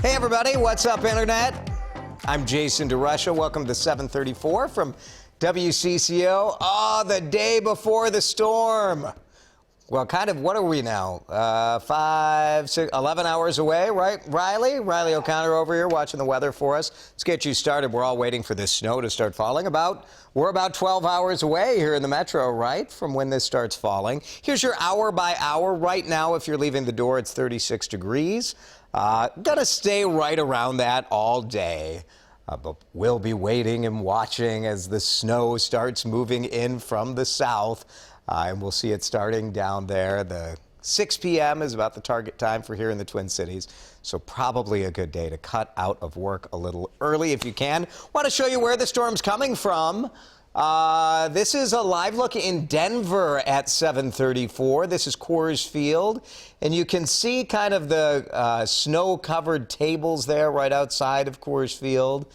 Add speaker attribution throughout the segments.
Speaker 1: Hey everybody, what's up Internet? I'm Jason DeRusha. Welcome to 734 from WCCO. Oh, the day before the storm. Well, kind of, what are we now? 11 hours away, right? Riley O'Connor over here watching the weather for us. Let's get you started. We're all waiting for this snow to start falling. We're about 12 hours away here in the metro, right, from when this starts falling. Here's your hour by hour. Right now, if you're leaving the door, it's 36 degrees. Gonna stay right around that all day. But we'll be waiting and watching as the snow starts moving in from the south. And we'll see it starting down there. The 6 p.m. is about the target time for here in the Twin Cities. So probably a good day to cut out of work a little early if you can. Want to show you where the storm's coming from. This is a live look in Denver at 7:34. This is Coors Field. And you can see kind of the snow-covered tables there right outside of Coors Field.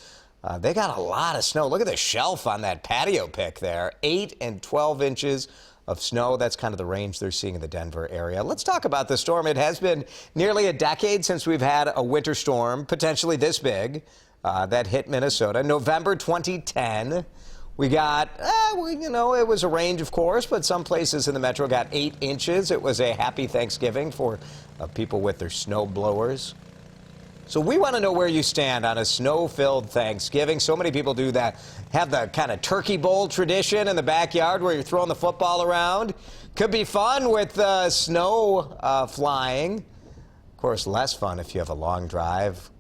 Speaker 1: They got a lot of snow. Look at the shelf on that patio pick there. 8 and 12 inches of snow. That's kind of the range they're seeing in the Denver area. Let's talk about the storm. It has been nearly a decade since we've had a winter storm, potentially this big, that hit Minnesota. November 2010. We got, it was a range, of course, but some places in the metro got 8 inches. It was a happy Thanksgiving for people with their snow blowers. So we want to know where you stand on a snow-filled Thanksgiving. So many people do that, have the kind of turkey bowl tradition in the backyard where you're throwing the football around. Could be fun with snow flying. Of course, less fun if you have a long drive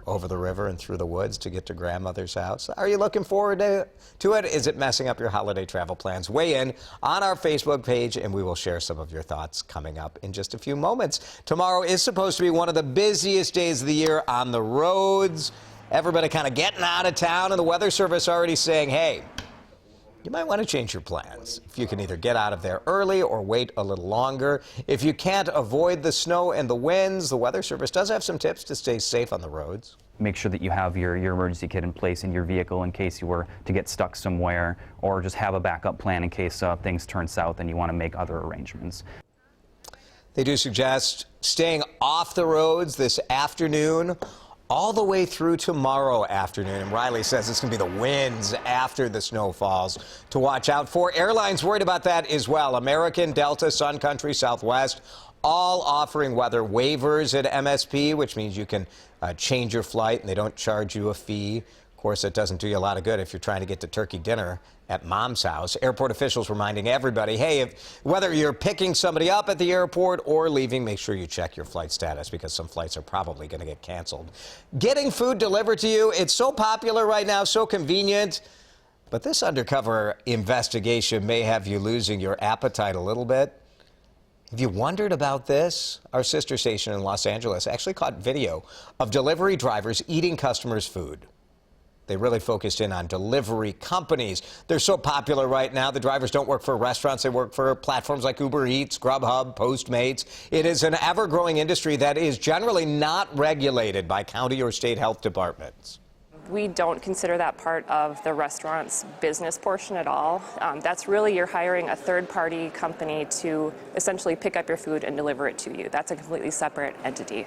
Speaker 1: over the river and through the woods to get to grandmother's house. Are you looking forward to it? Is it messing up your holiday travel plans? Weigh in on our Facebook page, and we will share some of your thoughts coming up in just a few moments. Tomorrow is supposed to be one of the busiest days of the year on the roads. Everybody kind of getting out of town, and the Weather Service already saying, hey, you might want to change your plans. If you can either get out of there early or wait a little longer. If you can't avoid the snow and the winds, the Weather Service does have some tips to stay safe on the roads.
Speaker 2: Make sure that you have your emergency kit in place in your vehicle in case you were to get stuck somewhere, or just have a backup plan in case things turn south and you want to make other arrangements.
Speaker 1: They do suggest staying off the roads this afternoon all the way through tomorrow afternoon. And Riley says it's going to be the winds after the snow falls to watch out for. Airlines worried about that as well. American, Delta, Sun Country, Southwest, all offering weather waivers at MSP, which means you can change your flight and they don't charge you a fee. Of course, it doesn't do you a lot of good if you're trying to get to turkey dinner at mom's house. Airport officials reminding everybody, hey, whether you're picking somebody up at the airport or leaving, make sure you check your flight status because some flights are probably going to get canceled. Getting food delivered to you, it's so popular right now, so convenient. But this undercover investigation may have you losing your appetite a little bit. Have you wondered about this? Our sister station in Los Angeles actually caught video of delivery drivers eating customers' food. They really focused in on delivery companies. They're so popular right now. The drivers don't work for restaurants. They work for platforms like Uber Eats, Grubhub, Postmates. It is an ever-growing industry that is generally not regulated by county or state health departments.
Speaker 3: We don't consider that part of the restaurant's business portion at all. That's really you're hiring a third-party company to essentially pick up your food and deliver it to you. That's a completely separate entity.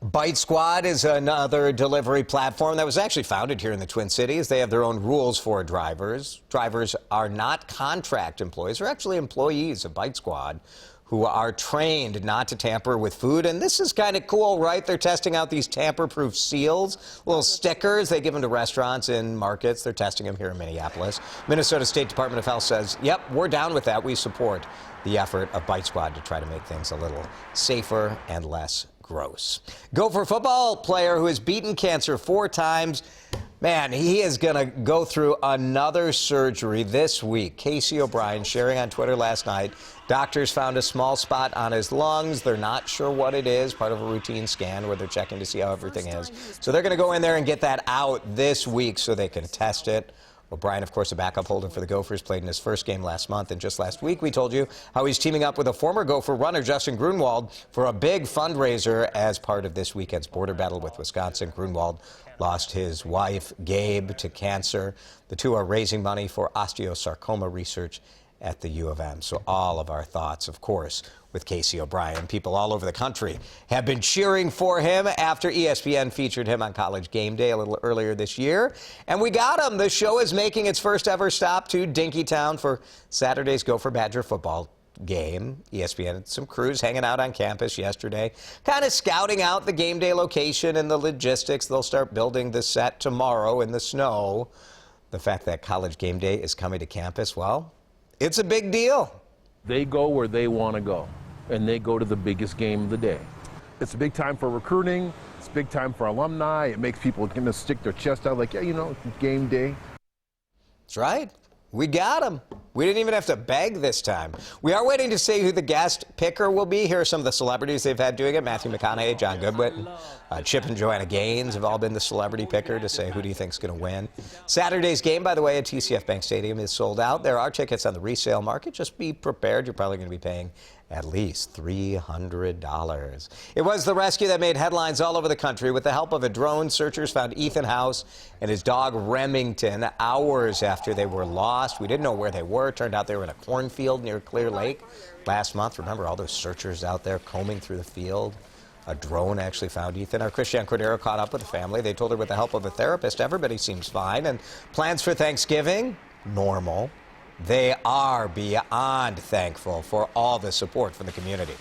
Speaker 1: Bite Squad is another delivery platform that was actually founded here in the Twin Cities. They have their own rules for drivers. Drivers are not contract employees. They're actually employees of Bite Squad who are trained not to tamper with food. And this is kind of cool, right? They're testing out these tamper-proof seals, little stickers. They give them to restaurants and markets. They're testing them here in Minneapolis. Minnesota State Department of Health says, yep, we're down with that. We support the effort of Bite Squad to try to make things a little safer and less gross. Gopher football player who has beaten cancer 4 times. Man, he is going to go through another surgery this week. Casey O'Brien sharing on Twitter last night. Doctors found a small spot on his lungs. They're not sure what it is, part of a routine scan where they're checking to see how everything is. So they're going to go in there and get that out this week so they can test it. O'Brien, of course, a backup holder for the Gophers, played in his first game last month. And just last week, we told you how he's teaming up with a former Gopher runner, Justin Grunwald, for a big fundraiser as part of this weekend's border battle with Wisconsin. Grunwald lost his wife, Gabe, to cancer. The two are raising money for osteosarcoma research at the U of M. So all of our thoughts, of course, with Casey O'Brien. People all over the country have been cheering for him after ESPN featured him on College Game Day a little earlier this year. And we got him. The show is making its first ever stop to Dinkytown for Saturday's Gopher Badger football game. ESPN had some crews hanging out on campus yesterday, kind of scouting out the game day location and the logistics. They'll start building the set tomorrow in the snow. The fact that College Game Day is coming to campus, well, it's a big deal.
Speaker 4: They go where they want to go, and they go to the biggest game of the day. It's a big time for recruiting. It's a big time for alumni. It makes people kind of stick their chest out like, yeah, you know, game day.
Speaker 1: That's right. We got him. We didn't even have to beg this time. We are waiting to see who the guest picker will be. Here are some of the celebrities they've had doing it. Matthew McConaughey, John Goodwin, Chip and Joanna Gaines have all been the celebrity picker to say who do you think is going to win. Saturday's game, by the way, at TCF Bank Stadium is sold out. There are tickets on the resale market. Just be prepared. You're probably going to be paying at least $300. It was the rescue that made headlines all over the country. With the help of a drone, searchers found Ethan House and his dog Remington hours after they were lost. We didn't know where they were. Turned out they were in a cornfield near Clear Lake last month. Remember all those searchers out there combing through the field? A drone actually found Ethan. Our Christian Cordero caught up with the family. They told her with the help of a therapist, everybody seems fine. And plans for Thanksgiving? Normal. They are beyond thankful for all the support from the community.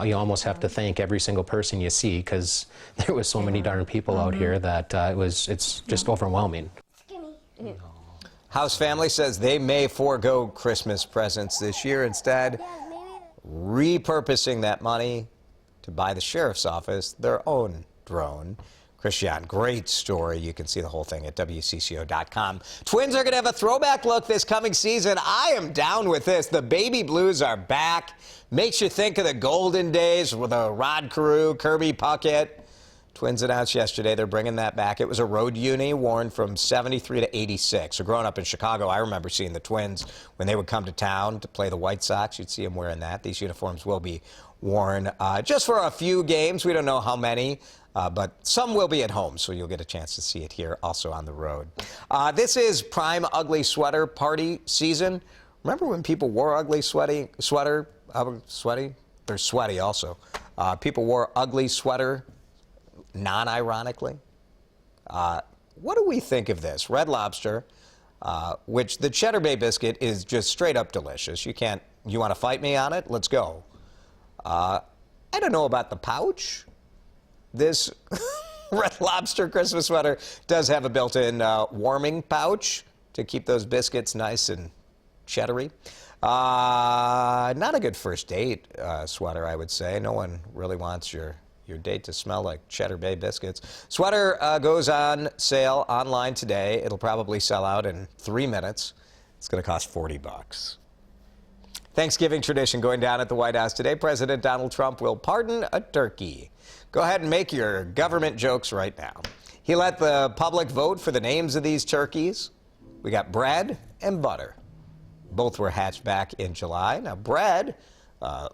Speaker 5: You almost have to thank every single person you see because there was so many darn people out here that it's just overwhelming.
Speaker 1: House family says they may forego Christmas presents this year, instead repurposing that money to buy the sheriff's office their own drone. Christian, great story. You can see the whole thing at WCCO.com. Twins are going to have a throwback look this coming season. I am down with this. The baby blues are back. Makes you think of the golden days with Rod Carew, Kirby Puckett. Twins announced yesterday they're bringing that back. It was a road uni worn from 73 to 86. So growing up in Chicago, I remember seeing the Twins when they would come to town to play the White Sox. You'd see them wearing that. These uniforms will be worn just for a few games. We don't know how many. But some will be at home, so you'll get a chance to see it here also on the road. This is prime ugly sweater party season. Remember when people wore ugly sweaty? They're sweaty also. People wore ugly sweater non-ironically. What do we think of this? Red Lobster, which the Cheddar Bay biscuit is just straight up delicious. You want to fight me on it? Let's go. I don't know about the pouch. This Red Lobster Christmas sweater does have a built-in warming pouch to keep those biscuits nice and cheddary. Not a good first date sweater, I would say. No one really wants your date to smell like Cheddar Bay biscuits. Sweater goes on sale online today. It'll probably sell out in 3 minutes. It's going to cost $40. Thanksgiving tradition going down at the White House today. President Donald Trump will pardon a turkey. Go ahead and make your government jokes right now. He let the public vote for the names of these turkeys. We got Bread and Butter. Both were hatched back in July. Now, Bread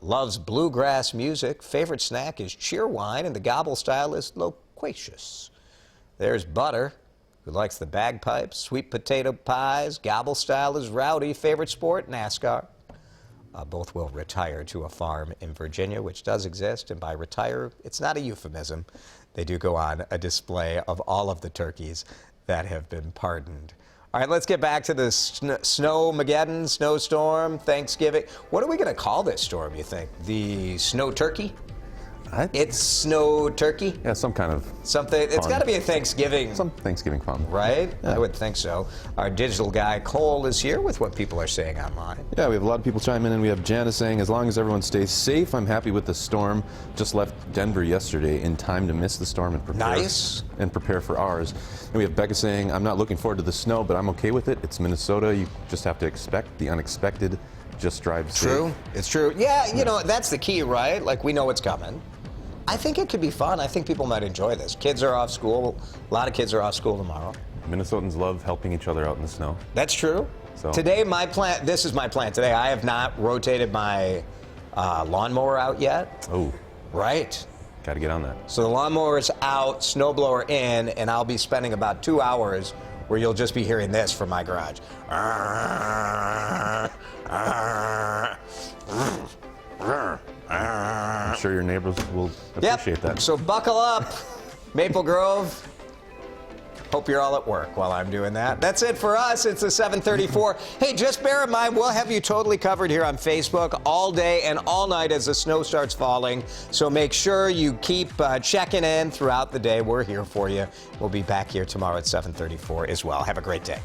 Speaker 1: loves bluegrass music. Favorite snack is cheerwine, and the gobble style is loquacious. There's Butter, who likes the bagpipes, sweet potato pies. Gobble style is rowdy. Favorite sport, NASCAR. Both will retire to a farm in Virginia, which does exist, and by retire, it's not a euphemism. They do go on a display of all of the turkeys that have been pardoned. All right, let's get back to the snowmageddon, snowstorm, Thanksgiving. What are we going to call this storm, you think? The snow turkey? It's snow turkey?
Speaker 6: Yeah, some kind of
Speaker 1: something. It's got to be a Thanksgiving.
Speaker 6: Some Thanksgiving fun.
Speaker 1: Right?
Speaker 6: Yeah.
Speaker 1: I would think so. Our digital guy, Cole, is here with what people are saying online.
Speaker 6: Yeah, we have a lot of people chiming in. We have Janice saying, as long as everyone stays safe, I'm happy with the storm. Just left Denver yesterday in time to miss the storm and prepare for ours. And we have Becca saying, I'm not looking forward to the snow, but I'm okay with it. It's Minnesota. You just have to expect the unexpected. Just drive safe.
Speaker 1: True. It's true. Yeah, you know, that's the key, right? Like, we know what's coming. I think it could be fun. I think people might enjoy this. Kids are off school. A lot of kids are off school tomorrow.
Speaker 6: Minnesotans love helping each other out in the snow.
Speaker 1: That's true. So today, this is my plan. Today, I have not rotated my lawnmower out yet.
Speaker 6: Oh.
Speaker 1: Right.
Speaker 6: Got to get on that.
Speaker 1: So the lawnmower is out, snowblower in, and I'll be spending about 2 hours where you'll just be hearing this from my garage.
Speaker 6: I'm sure your neighbors will appreciate that.
Speaker 1: So buckle up, Maple Grove. Hope you're all at work while I'm doing that. That's it for us. It's the 7:34. Hey, just bear in mind, we'll have you totally covered here on Facebook all day and all night as the snow starts falling. So make sure you keep checking in throughout the day. We're here for you. We'll be back here tomorrow at 7:34 as well. Have a great day.